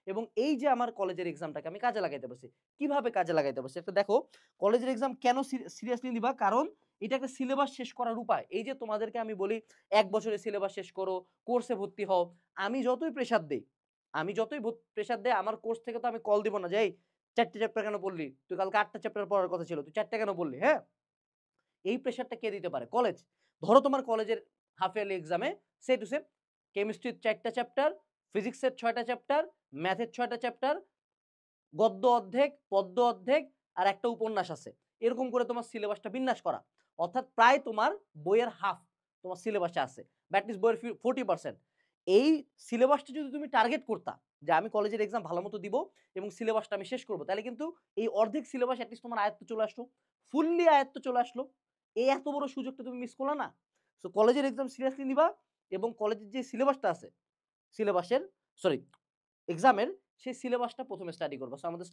এবং এই যে আমার কলেজের এক্সামটাকে আমি কাজে লাগাইতে পারছি। কিভাবে কাজে লাগাইতে পারছি? একটা দেখো, কলেজের এক্সাম কেন সিরিয়াসলি নিবা? কারণ এটা একটা সিলেবাস শেষ করার উপায়। এই যে তোমাদেরকে আমি বলি ১ বছরে সিলেবাস শেষ করো, কোর্সে ভর্তি হও। আমি যতই প্রেশার দেই, আমি যতই প্রেশার দেই আমার কোর্স থেকে তো আমি কল দিব না যে, "এই ৪ টে চ্যাপ্টার কেন পড়লি? তুই কালকে ৮ টা চ্যাপ্টার পড়ার কথা ছিল। তুই ৪ টা কেন পড়লি?" হ্যাঁ? এই প্রেশারটা কে দিতে পারে? কলেজ। ধরো তোমার কলেজের হাফ ইয়ারলি এক্সামে সে টু সে কেমিস্ট্রির ৪ টা চ্যাপ্টার, ফিজিক্সের ৬ টা চ্যাপ্টার, ম্যাথের ৬ টা চ্যাপ্টার, গদ্য অর্ধেক, পদ্য অর্ধেক আর একটা উপন্যাস আছে। এরকম করে তোমার সিলেবাসটা বিন্যাস করা। অর্থাৎ প্রায় তোমার বইয়ের হাফ তোমার সিলেবাসে আছে। বা এট লিস্ট বইয়ের 40% এই সিলেবাসটা যদি তুমি টার্গেট করতা যে আমি কলেজের এক্সাম ভালোমতো দিব এবং সিলেবাসটা আমি শেষ করব। তাহলে কিন্তু এই অর্ধেক সিলেবাস এট লিস্ট তোমার আয়ত্তে চলে আসলো। ফুললি আয়ত্তে চলে আসলো। এই এত বড় সুযোগটা তুমি মিস করলা না? সো কলেজের এক্সাম সিরিয়াসলি নিবা এবং কলেজের যে সিলেবাসটা আছে, সিলেবাসের সরি এক্সামের সেই সিলেবাসটা ১ম এ স্টাডি করবা। সো আমাদের